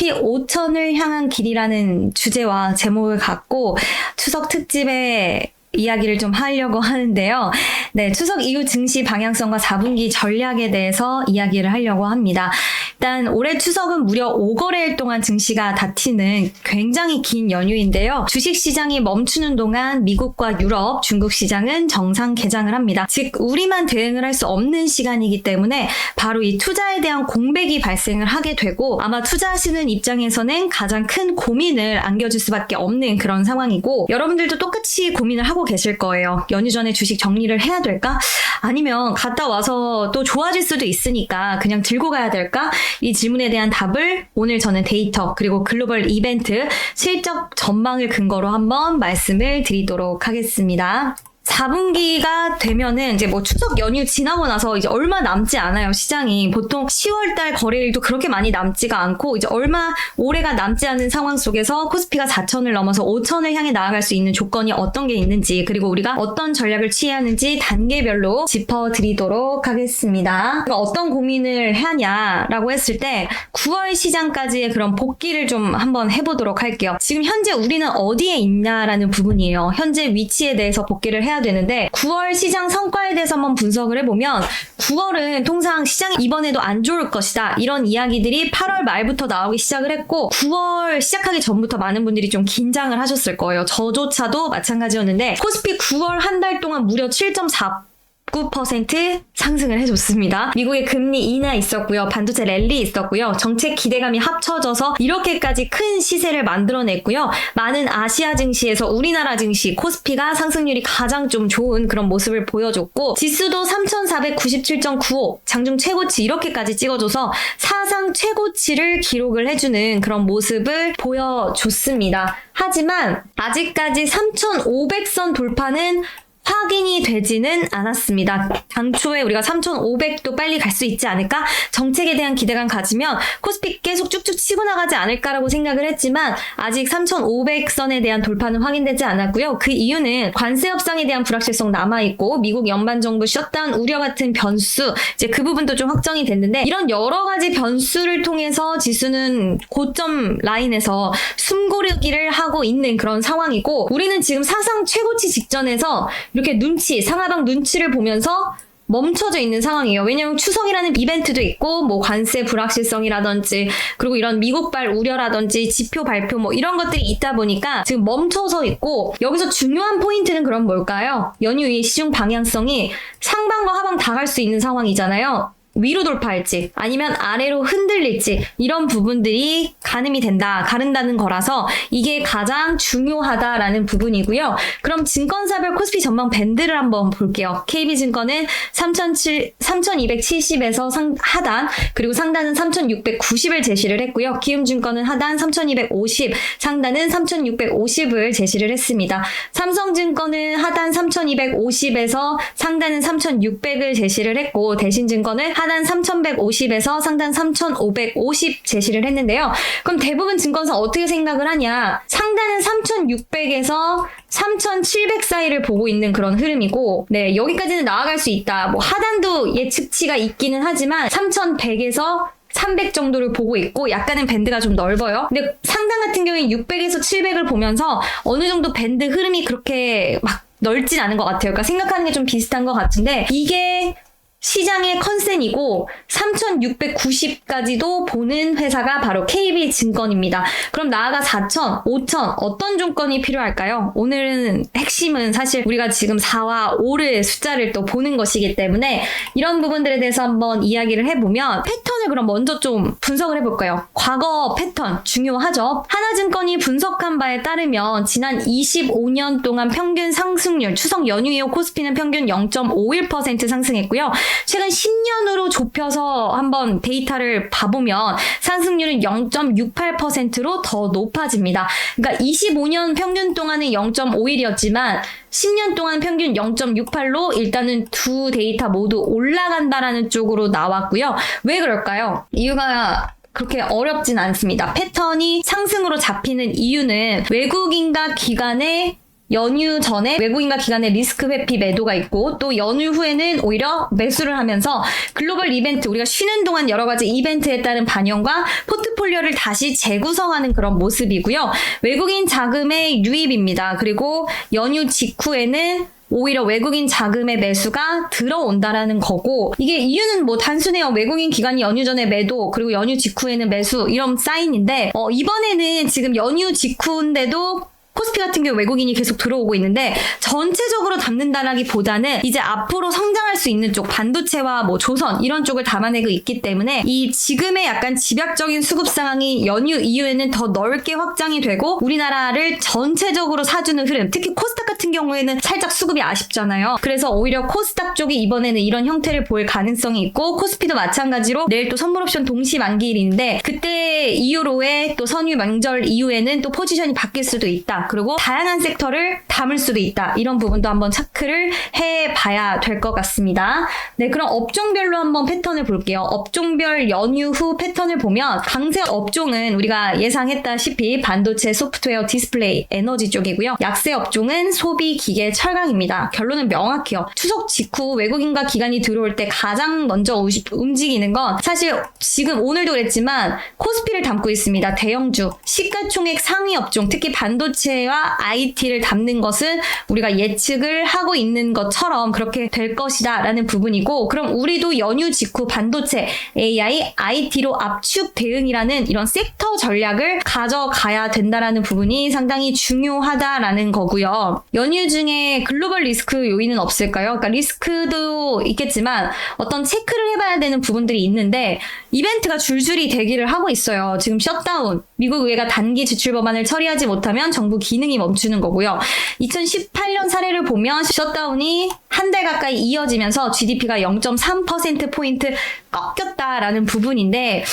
코스피 5천을 향한 길이라는 주제와 제목을 갖고 추석 특집에 이야기를 좀 하려고 하는데요. 네, 추석 이후 증시 방향성과 4분기 전략에 대해서 이야기를 하려고 합니다. 일단 올해 추석은 무려 5거래일 동안 증시가 다튀는 굉장히 긴 연휴인데요. 주식시장이 멈추는 동안 미국과 유럽, 중국 시장은 정상 개장을 합니다. 즉 우리만 대응을 할 수 없는 시간이기 때문에 바로 이 투자에 대한 공백이 발생을 하게 되고 아마 투자하시는 입장에서는 가장 큰 고민을 안겨줄 수밖에 없는 그런 상황이고 여러분들도 똑같이 고민을 하고 계실 거예요. 연휴 전에 주식 정리를 해야 될까? 아니면 갔다 와서 또 좋아질 수도 있으니까 그냥 들고 가야 될까? 이 질문에 대한 답을 오늘 저는 데이터 그리고 글로벌 이벤트 실적 전망을 근거로 한번 말씀을 드리도록 하겠습니다. 4분기가 되면은 이제 뭐 추석 연휴 지나고 나서 이제 얼마 남지 않아요, 시장이. 보통 10월달 거래일도 그렇게 많이 남지가 않고 이제 얼마 오래가 남지 않은 상황 속에서 코스피가 4천을 넘어서 5천을 향해 나아갈 수 있는 조건이 어떤 게 있는지 그리고 우리가 어떤 전략을 취해야 하는지 단계별로 짚어드리도록 하겠습니다. 그러니까 어떤 고민을 하냐라고 했을 때 9월 시장까지의 그런 복기를 좀 한번 해보도록 할게요. 지금 현재 우리는 어디에 있냐라는 부분이에요. 현재 위치에 대해서 복기를 해야 되는데 9월 시장 성과에 대해서 한번 분석을 해보면 9월은 통상 시장이 이번에도 안 좋을 것이다 이런 이야기들이 8월 말부터 나오기 시작을 했고 9월 시작하기 전부터 많은 분들이 좀 긴장을 하셨을 거예요. 저조차도 마찬가지였는데 코스피 9월 한 달 동안 무려 7.49% 상승을 해줬습니다. 미국의 금리 인하 있었고요. 반도체 랠리 있었고요. 정책 기대감이 합쳐져서 이렇게까지 큰 시세를 만들어냈고요. 많은 아시아 증시에서 우리나라 증시 코스피가 상승률이 가장 좀 좋은 그런 모습을 보여줬고 지수도 3,497.95 장중 최고치 이렇게까지 찍어줘서 사상 최고치를 기록을 해주는 그런 모습을 보여줬습니다. 하지만 아직까지 3,500선 돌파는 확인이 되지는 않았습니다. 당초에 우리가 3,500도 빨리 갈 수 있지 않을까? 정책에 대한 기대감 가지면 코스피 계속 쭉쭉 치고 나가지 않을까라고 생각을 했지만 아직 3,500선에 대한 돌파는 확인되지 않았고요. 그 이유는 관세 협상에 대한 불확실성 남아있고 미국 연반정부 셧다운 우려 같은 변수 이제 그 부분도 좀 확정이 됐는데 이런 여러 가지 변수를 통해서 지수는 고점 라인에서 숨고르기를 하고 있는 그런 상황이고 우리는 지금 사상 최고치 직전에서 이렇게 상하방 눈치를 보면서 멈춰져 있는 상황이에요. 왜냐면 추석이라는 이벤트도 있고 뭐 관세 불확실성이라든지 그리고 이런 미국발 우려라든지 지표 발표 뭐 이런 것들이 있다 보니까 지금 멈춰서 있고 여기서 중요한 포인트는 그럼 뭘까요? 연휴 이 시중 방향성이 상방과 하방 다 갈 수 있는 상황이잖아요. 위로 돌파할지 아니면 아래로 흔들릴지 이런 부분들이 가른다는 거라서 이게 가장 중요하다라는 부분이고요. 그럼 증권사별 코스피 전망 밴드를 한번 볼게요. KB증권은 3,270에서 하단 그리고 상단은 3,690을 제시를 했고요. 기움증권은 하단 3,250 상단은 3,650을 제시를 했습니다. 삼성증권은 하단 3,250에서 상단은 3,600을 제시를 했고 대신증권은 하단 3,150에서 상단 3,550 제시를 했는데요. 그럼 대부분 증권사 어떻게 생각을 하냐? 상단은 3,600에서 3,700 사이를 보고 있는 그런 흐름이고 네, 여기까지는 나아갈 수 있다. 뭐 하단도 예측치가 있기는 하지만 3,100에서 300 정도를 보고 있고 약간은 밴드가 좀 넓어요. 근데 상단 같은 경우에 600에서 700을 보면서 어느 정도 밴드 흐름이 그렇게 막 넓진 않은 것 같아요. 그러니까 생각하는 게 좀 비슷한 것 같은데 이게 시장의 컨센이고 3,690까지도 보는 회사가 바로 KB증권입니다. 그럼 나아가 4,000, 5,000 어떤 조건이 필요할까요? 오늘은 핵심은 사실 우리가 지금 4와 5를 숫자를 또 보는 것이기 때문에 이런 부분들에 대해서 한번 이야기를 해보면 패턴을 그럼 먼저 좀 분석을 해볼까요? 과거 패턴 중요하죠. 하나증권이 분석한 바에 따르면 지난 25년 동안 평균 상승률 추석 연휴 이후 코스피는 평균 0.51% 상승했고요. 최근 10년으로 좁혀서 한번 데이터를 봐보면 상승률은 0.68%로 더 높아집니다. 그러니까 25년 평균 동안은 0.51이었지만 10년 동안 평균 0.68로 일단은 두 데이터 모두 올라간다라는 쪽으로 나왔고요. 왜 그럴까요? 이유가 그렇게 어렵진 않습니다. 패턴이 상승으로 잡히는 이유는 외국인과 기관의 연휴 전에 외국인과 기관의 리스크 회피 매도가 있고 또 연휴 후에는 오히려 매수를 하면서 글로벌 이벤트, 우리가 쉬는 동안 여러 가지 이벤트에 따른 반영과 포트폴리오를 다시 재구성하는 그런 모습이고요. 외국인 자금의 유입입니다. 그리고 연휴 직후에는 오히려 외국인 자금의 매수가 들어온다라는 거고, 이게 이유는 뭐 단순해요. 외국인 기관이 연휴 전에 매도, 그리고 연휴 직후에는 매수, 이런 사인인데 이번에는 지금 연휴 직후인데도 코스피 같은 경우 외국인이 계속 들어오고 있는데 전체적으로 담는다라기보다는 이제 앞으로 성장할 수 있는 쪽, 반도체와 뭐 조선 이런 쪽을 담아내고 있기 때문에 이 지금의 약간 집약적인 수급 상황이 연휴 이후에는 더 넓게 확장이 되고 우리나라를 전체적으로 사주는 흐름, 특히 코스닥 같은 경우에는 살짝 수급이 아쉽잖아요. 그래서 오히려 코스닥 쪽이 이번에는 이런 형태를 보일 가능성이 있고, 코스피도 마찬가지로 내일 또 선물 옵션 동시 만기일인데 그때 이후로의 또 선유 명절 이후에는 또 포지션이 바뀔 수도 있다. 그리고 다양한 섹터를 담을 수도 있다. 이런 부분도 한번 체크를 해봐야 될 것 같습니다. 네, 그럼 업종별로 한번 패턴을 볼게요. 업종별 연휴 후 패턴을 보면 강세 업종은 우리가 예상했다시피 반도체, 소프트웨어, 디스플레이, 에너지 쪽이고요. 약세 업종은 소비, 기계, 철강입니다. 결론은 명확해요. 추석 직후 외국인과 기관이 들어올 때 가장 먼저 움직이는 건 사실 지금 오늘도 그랬지만 코스피를 담고 있습니다. 대형주, 시가총액 상위 업종, 특히 반도체 와 IT를 담는 것은 우리가 예측을 하고 있는 것처럼 그렇게 될 것이다 라는 부분이고, 그럼 우리도 연휴 직후 반도체, AI, IT로 압축 대응이라는 이런 섹터 전략을 가져가야 된다라는 부분이 상당히 중요하다라는 거고요. 연휴 중에 글로벌 리스크 요인은 없을까요? 그러니까 리스크도 있겠지만 어떤 체크를 해봐야 되는 부분들이 있는데 이벤트가 줄줄이 대기를 하고 있어요. 지금 셧다운, 미국 의회가 단기 지출 법안을 처리하지 못하면 정부 기능이 멈추는 거고요. 2018년 사례를 보면 셧다운이 한 달 가까이 이어지면서 GDP가 0.3%포인트 꺾였다라는 부분인데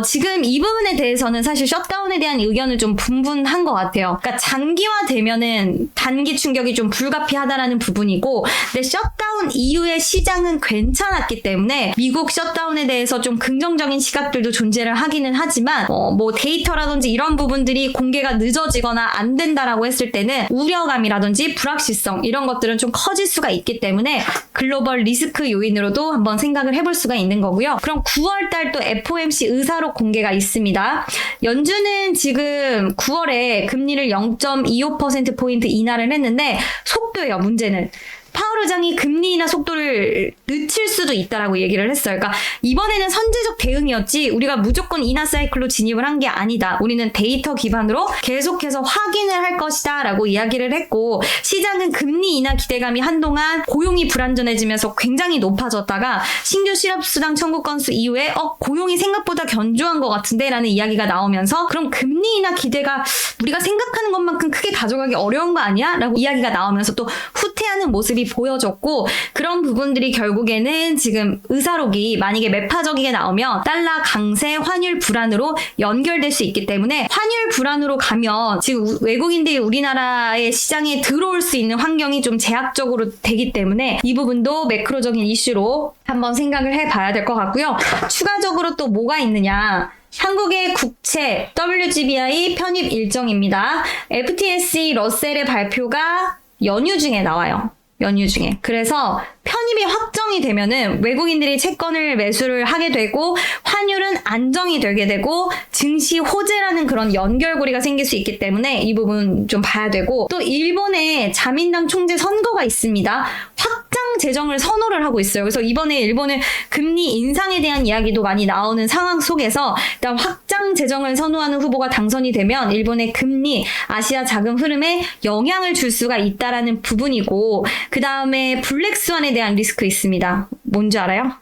지금 이 부분에 대해서는 사실 셧다운에 대한 의견은 좀 분분한 것 같아요. 그러니까 장기화되면은 단기 충격이 좀 불가피하다라는 부분이고, 근데 셧다운 이후의 시장은 괜찮았기 때문에 미국 셧다운에 대해서 좀 긍정적인 시각들도 존재를 하기는 하지만 뭐 데이터라든지 이런 부분들이 공개가 늦어지거나 안 된다라고 했을 때는 우려감이라든지 불확실성 이런 것들은 좀 커질 수가 있기 때문에 글로벌 리스크 요인으로도 한번 생각을 해볼 수가 있는 거고요. 그럼 9월달 또 FOMC 의사록 공개가 있습니다. 연준은 지금 9월에 금리를 0.25%포인트 인하를 했는데 속도예요, 문제는. 파월 의장이 금리 인하 속도를 늦출 수도 있다라고 얘기를 했어요. 그러니까 이번에는 선제적 대응이었지 우리가 무조건 인하 사이클로 진입을 한 게 아니다. 우리는 데이터 기반으로 계속해서 확인을 할 것이다 라고 이야기를 했고, 시장은 금리 인하 기대감이 한동안 고용이 불안전해지면서 굉장히 높아졌다가 신규 실업수당 청구 건수 이후에 고용이 생각보다 견조한 것 같은데 라는 이야기가 나오면서 그럼 금리 인하 기대가 우리가 생각하는 것만큼 크게 가져가기 어려운 거 아니야? 라고 이야기가 나오면서 또 후퇴하는 모습이 보여졌고, 그런 부분들이 결국에는 지금 의사록이 만약에 매파적이게 나오면 달러 강세, 환율 불안으로 연결될 수 있기 때문에 환율 불안으로 가면 지금 외국인들이 우리나라의 시장에 들어올 수 있는 환경이 좀 제약적으로 되기 때문에 이 부분도 매크로적인 이슈로 한번 생각을 해봐야 될 것 같고요. 추가적으로 또 뭐가 있느냐. 한국의 국채 WGBI 편입 일정입니다. FTSE 러셀의 발표가 연휴 중에 나와요. 연휴 중에. 그래서 편입이 확정이 되면은 외국인들이 채권을 매수를 하게 되고 환율은 안정이 되게 되고 증시 호재라는 그런 연결고리가 생길 수 있기 때문에 이 부분 좀 봐야 되고, 또 일본의 자민당 총재 선거가 있습니다. 확장 재정을 선호를 하고 있어요. 그래서 이번에 일본은 금리 인상에 대한 이야기도 많이 나오는 상황 속에서 일단 확장 재정을 선호하는 후보가 당선이 되면 일본의 금리, 아시아 자금 흐름에 영향을 줄 수가 있다라는 부분이고, 그 다음에 블랙스완에 대한 리스크 있습니다. 뭔지 알아요?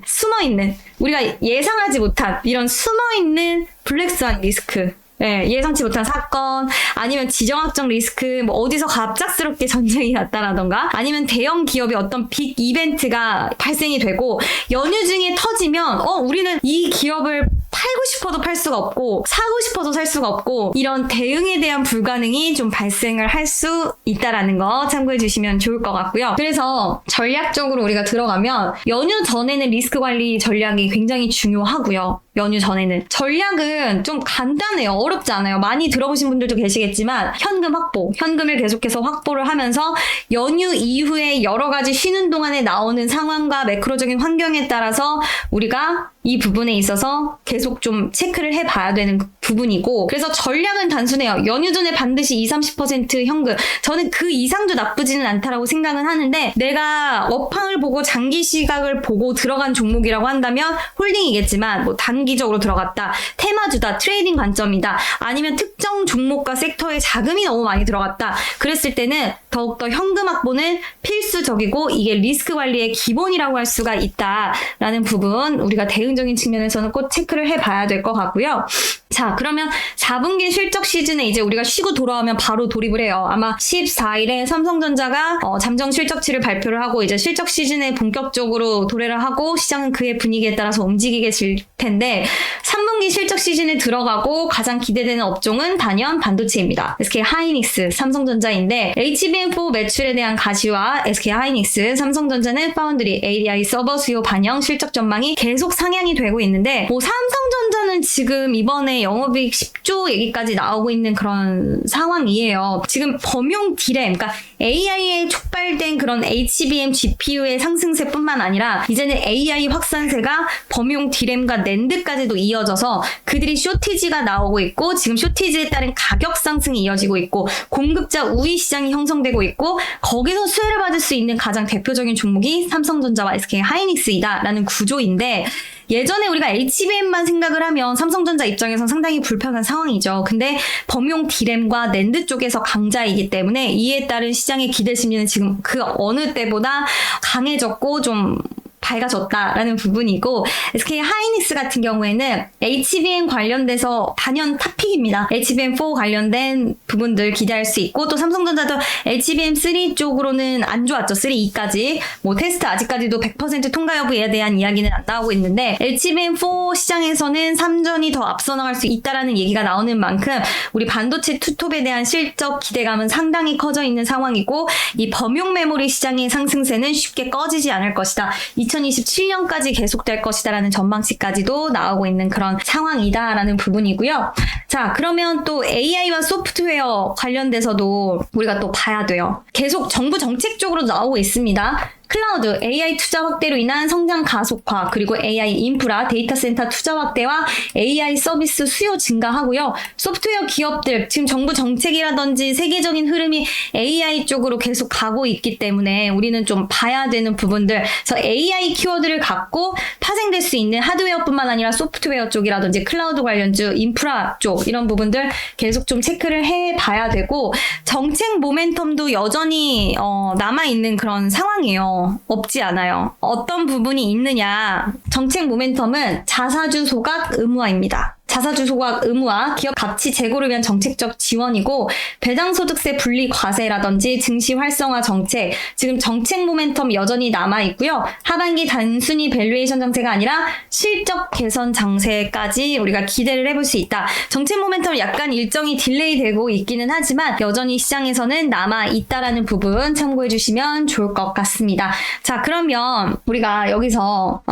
숨어있는, 우리가 예상하지 못한 이런 숨어있는 블랙스완 리스크. 네, 예상치 못한 사건, 아니면 지정학적 리스크, 뭐 어디서 갑작스럽게 전쟁이 났다라던가, 아니면 대형 기업의 어떤 빅 이벤트가 발생이 되고 연휴 중에 터지면 우리는 이 기업을 팔고 싶어도 팔 수가 없고 사고 싶어도 살 수가 없고, 이런 대응에 대한 불가능이 좀 발생을 할 수 있다라는 거 참고해 주시면 좋을 것 같고요. 그래서 전략적으로 우리가 들어가면 연휴 전에는 리스크 관리 전략이 굉장히 중요하고요. 연휴 전에는. 전략은 좀 간단해요. 어렵지 않아요. 많이 들어보신 분들도 계시겠지만 현금 확보, 현금을 계속해서 확보를 하면서 연휴 이후에 여러 가지 쉬는 동안에 나오는 상황과 매크로적인 환경에 따라서 우리가 이 부분에 있어서 계속 좀 체크를 해봐야 되는 부분이고, 그래서 전략은 단순해요. 연휴 전에 반드시 20-30% 현금. 저는 그 이상도 나쁘지는 않다라고 생각은 하는데, 내가 업황을 보고 장기 시각을 보고 들어간 종목이라고 한다면 홀딩이겠지만, 뭐 단기적으로 들어갔다, 테마주다, 트레이딩 관점이다, 아니면 특정 종목과 섹터에 자금이 너무 많이 들어갔다, 그랬을 때는 더욱더 현금 확보는 필수적이고 이게 리스크 관리의 기본이라고 할 수가 있다라는 부분, 우리가 대응적인 측면에서는 꼭 체크를 해봐야 될 것 같고요. 자, 그러면 4분기 실적 시즌에 이제 우리가 쉬고 돌아오면 바로 돌입을 해요. 아마 14일에 삼성전자가 잠정 실적치를 발표를 하고 이제 실적 시즌에 본격적으로 도래를 하고 시장은 그의 분위기에 따라서 움직이게 될 텐데, 3분기 실적 시즌에 들어가고 가장 기대되는 업종은 단연 반도체입니다. SK 하이닉스, 삼성전자인데 HBM4 매출에 대한 가시와 SK 하이닉스, 삼성전자는 파운드리, ADI 서버 수요 반영, 실적 전망이 계속 상향이 되고 있는데, 뭐 삼성전자는 지금 이번에 영업이익 10조 얘기까지 나오고 있는 그런 상황이에요. 지금 범용 디램, 그러니까 AI에 촉발된 그런 HBM GPU의 상승세뿐만 아니라 이제는 AI 확산세가 범용 디램과 낸드까지도 이어져서 그들이 쇼티지가 나오고 있고, 지금 쇼티지에 따른 가격 상승이 이어지고 있고, 공급자 우위 시장이 형성되고 있고, 거기서 수혜를 받을 수 있는 가장 대표적인 종목이 삼성전자와 SK 하이닉스이다라는 구조인데, 예전에 우리가 HBM만 생각을 하면 삼성전자 입장에선 상당히 불편한 상황이죠. 근데 범용 디램과 낸드 쪽에서 강자이기 때문에 이에 따른 시장의 기대 심리는 지금 그 어느 때보다 강해졌고 좀 밝아졌다라는 부분이고, SK 하이닉스 같은 경우에는 HBM 관련돼서 단연 탑픽입니다. HBM4 관련된 부분들 기대할 수 있고, 또 삼성전자도 HBM3 쪽으로는 안 좋았죠. 3E까지. 뭐 테스트 아직까지도 100% 통과 여부에 대한 이야기는 안 나오고 있는데, HBM4 시장에서는 삼전이 더 앞서 나갈 수 있다라는 얘기가 나오는 만큼 우리 반도체 투톱에 대한 실적 기대감은 상당히 커져 있는 상황이고, 이 범용 메모리 시장의 상승세는 쉽게 꺼지지 않을 것이다. 2027년까지 계속될 것이다라는 전망치까지도 나오고 있는 그런 상황이다라는 부분이고요. 자, 그러면 또 AI와 소프트웨어 관련돼서도 우리가 또 봐야 돼요. 계속 정부 정책 쪽으로 나오고 있습니다. 클라우드, AI 투자 확대로 인한 성장 가속화, 그리고 AI 인프라, 데이터 센터 투자 확대와 AI 서비스 수요 증가하고요. 소프트웨어 기업들, 지금 정부 정책이라든지 세계적인 흐름이 AI 쪽으로 계속 가고 있기 때문에 우리는 좀 봐야 되는 부분들, 그래서 AI 키워드를 갖고 파생될 수 있는 하드웨어뿐만 아니라 소프트웨어 쪽이라든지 클라우드 관련주, 인프라 쪽, 이런 부분들 계속 좀 체크를 해봐야 되고, 정책 모멘텀도 여전히 남아있는 그런 상황이에요. 없지 않아요. 어떤 부분이 있느냐. 정책 모멘텀은 자사주 소각 의무화입니다. 자사주 소각 의무화, 기업 가치 제고를 위한 정책적 지원이고, 배당소득세 분리 과세라든지 증시 활성화 정책, 지금 정책 모멘텀 여전히 남아있고요. 하반기 단순히 밸류에이션 장세가 아니라 실적 개선 장세까지 우리가 기대를 해볼 수 있다. 정책 모멘텀 약간 일정이 딜레이 되고 있기는 하지만 여전히 시장에서는 남아있다라는 부분 참고해 주시면 좋을 것 같습니다. 자, 그러면 우리가 여기서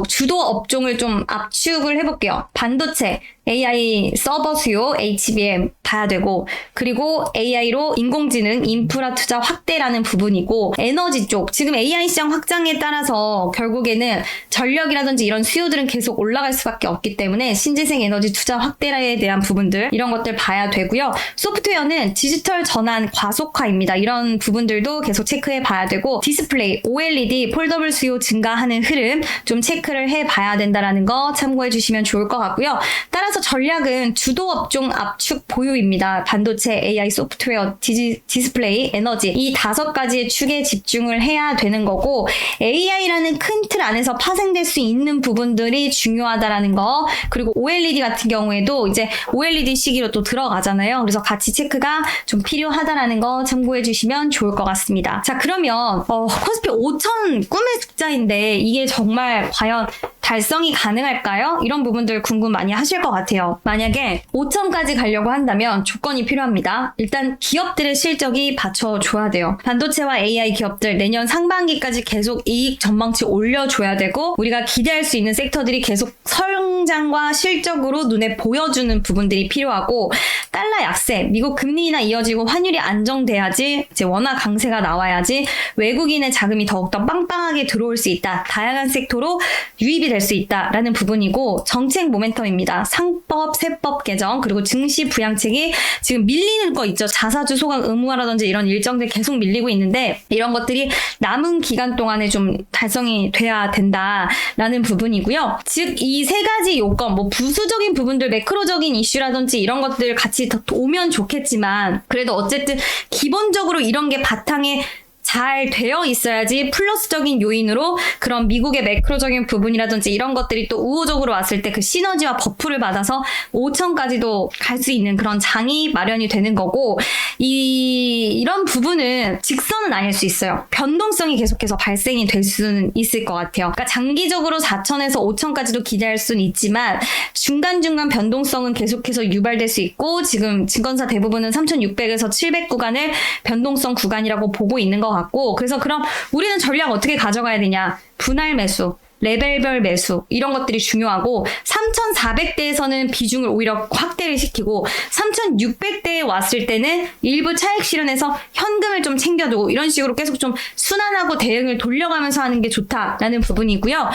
주도 업종을 좀 압축을 해볼게요. 반도체, AI 서버 수요, HBM 봐야 되고, 그리고 AI로 인공지능 인프라 투자 확대라는 부분이고, 에너지 쪽, 지금 AI 시장 확장에 따라서 결국에는 전력이라든지 이런 수요들은 계속 올라갈 수밖에 없기 때문에 신재생 에너지 투자 확대에 대한 부분들, 이런 것들 봐야 되고요. 소프트웨어는 디지털 전환 과속화입니다. 이런 부분들도 계속 체크해 봐야 되고, 디스플레이, OLED, 폴더블 수요 증가하는 흐름 좀 체크를 해 봐야 된다라는 거 참고해 주시면 좋을 것 같고요. 따라서 전략은 주도 업종 압축 보유입니다. 반도체, AI, 소프트웨어, 디스플레이, 에너지, 이 5가지의 축에 집중을 해야 되는 거고, AI라는 큰 틀 안에서 파생될 수 있는 부분들이 중요하다라는 거, 그리고 OLED 같은 경우에도 이제 OLED 시기로 또 들어가잖아요. 그래서 같이 체크가 좀 필요하다라는 거 참고해 주시면 좋을 것 같습니다. 자, 그러면 코스피 5,000 꿈의 숫자인데 이게 정말 과연 달성이 가능할까요? 이런 부분들 궁금 많이 하실 것 같아요. 만약에 5천까지 가려고 한다면 조건이 필요합니다. 일단 기업들의 실적이 받쳐줘야 돼요. 반도체와 AI 기업들 내년 상반기까지 계속 이익 전망치 올려줘야 되고 우리가 기대할 수 있는 섹터들이 계속 성장과 실적으로 눈에 보여주는 부분들이 필요하고 달러 약세, 미국 금리 인하 이어지고 환율이 안정돼야지 이제 원화 강세가 나와야지 외국인의 자금이 더욱더 빵빵하게 들어올 수 있다. 다양한 섹터로 유입이 될 수 있다라는 부분이고 정책 모멘텀입니다. 상법, 세법 개정 그리고 증시 부양책이 지금 밀리는 거 있죠. 자사주 소각 의무화라든지 이런 일정들 계속 밀리고 있는데 이런 것들이 남은 기간 동안에 좀 달성이 돼야 된다라는 부분이고요. 즉 이 세 가지 요건 뭐 부수적인 부분들 매크로적인 이슈라든지 이런 것들 같이 더 오면 좋겠지만 그래도 어쨌든 기본적으로 이런 게 바탕에 잘 되어 있어야지 플러스적인 요인으로 그런 미국의 매크로적인 부분이라든지 이런 것들이 또 우호적으로 왔을 때 그 시너지와 버프를 받아서 5천까지도 갈 수 있는 그런 장이 마련이 되는 거고 이런 부분은 직선은 아닐 수 있어요. 변동성이 계속해서 발생이 될 수는 있을 것 같아요. 그러니까 장기적으로 4천에서 5천까지도 기대할 수는 있지만 중간중간 변동성은 계속해서 유발될 수 있고 지금 증권사 대부분은 3,600에서 700 구간을 변동성 구간이라고 보고 있는 것 같고 그래서 그럼 우리는 전략 어떻게 가져가야 되냐 분할 매수 레벨별 매수 이런 것들이 중요하고 3,400대에서는 비중을 오히려 확대를 시키고 3,600대에 왔을 때는 일부 차익 실현해서 현금을 좀 챙겨두고 이런 식으로 계속 좀 순환하고 대응을 돌려가면서 하는 게 좋다라는 부분이고요.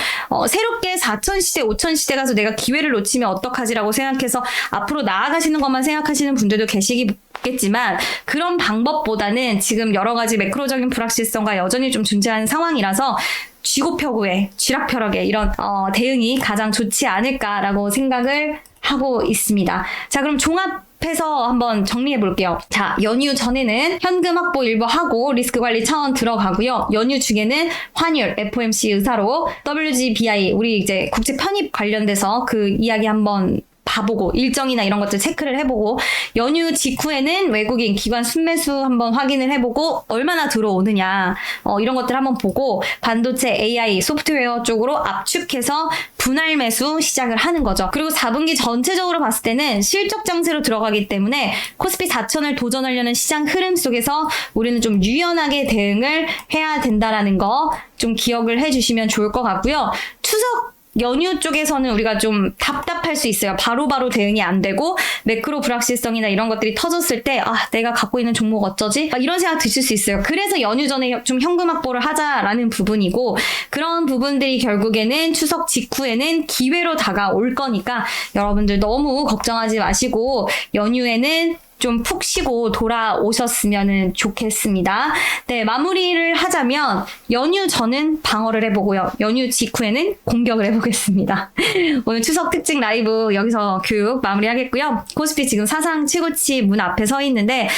새롭게 4,000시대 5,000시대 가서 내가 기회를 놓치면 어떡하지라고 생각해서 앞으로 나아가시는 것만 생각하시는 분들도 계시겠지만 그런 방법보다는 지금 여러 가지 매크로적인 불확실성과 여전히 좀 존재하는 상황이라서 쥐고펴구에 쥐락펴락에 이런 대응이 가장 좋지 않을까라고 생각을 하고 있습니다. 자 그럼 종합해서 한번 정리해 볼게요. 자 연휴 전에는 현금 확보 일부 하고 리스크 관리 차원 들어가고요. 연휴 중에는 환율 FOMC 의사로 WGBI 우리 이제 국제 편입 관련돼서 그 이야기 한번 봐보고 일정이나 이런 것들 체크를 해보고 연휴 직후에는 외국인 기관 순매수 한번 확인을 해보고 얼마나 들어오느냐 이런 것들 한번 보고 반도체 AI 소프트웨어 쪽으로 압축해서 분할 매수 시작을 하는 거죠. 그리고 4분기 전체적으로 봤을 때는 실적 장세로 들어가기 때문에 코스피 4천을 도전하려는 시장 흐름 속에서 우리는 좀 유연하게 대응을 해야 된다라는 거 좀 기억을 해주시면 좋을 것 같고요. 추석 연휴 쪽에서는 우리가 좀 답답할 수 있어요. 바로바로 대응이 안 되고 매크로 불확실성이나 이런 것들이 터졌을 때 내가 갖고 있는 종목 어쩌지? 이런 생각 드실 수 있어요. 그래서 연휴 전에 좀 현금 확보를 하자라는 부분이고 그런 부분들이 결국에는 추석 직후에는 기회로 다가올 거니까 여러분들 너무 걱정하지 마시고 연휴에는 좀 푹 쉬고 돌아오셨으면 좋겠습니다. 네, 마무리를 하자면 연휴 전은 방어를 해보고요. 연휴 직후에는 공격을 해보겠습니다. 오늘 추석 특집 라이브 여기서 교육 마무리하겠고요. 코스피 지금 사상 최고치 문 앞에 서 있는데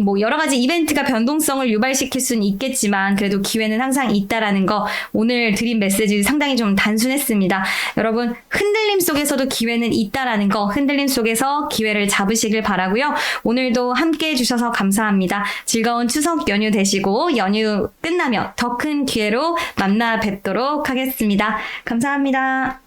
뭐 여러 가지 이벤트가 변동성을 유발시킬 수는 있겠지만 그래도 기회는 항상 있다라는 거 오늘 드린 메시지 상당히 좀 단순했습니다. 여러분 흔들림 속에서도 기회는 있다라는 거 흔들림 속에서 기회를 잡으시길 바라고요. 오늘도 함께 해주셔서 감사합니다. 즐거운 추석 연휴 되시고 연휴 끝나면 더 큰 기회로 만나 뵙도록 하겠습니다. 감사합니다.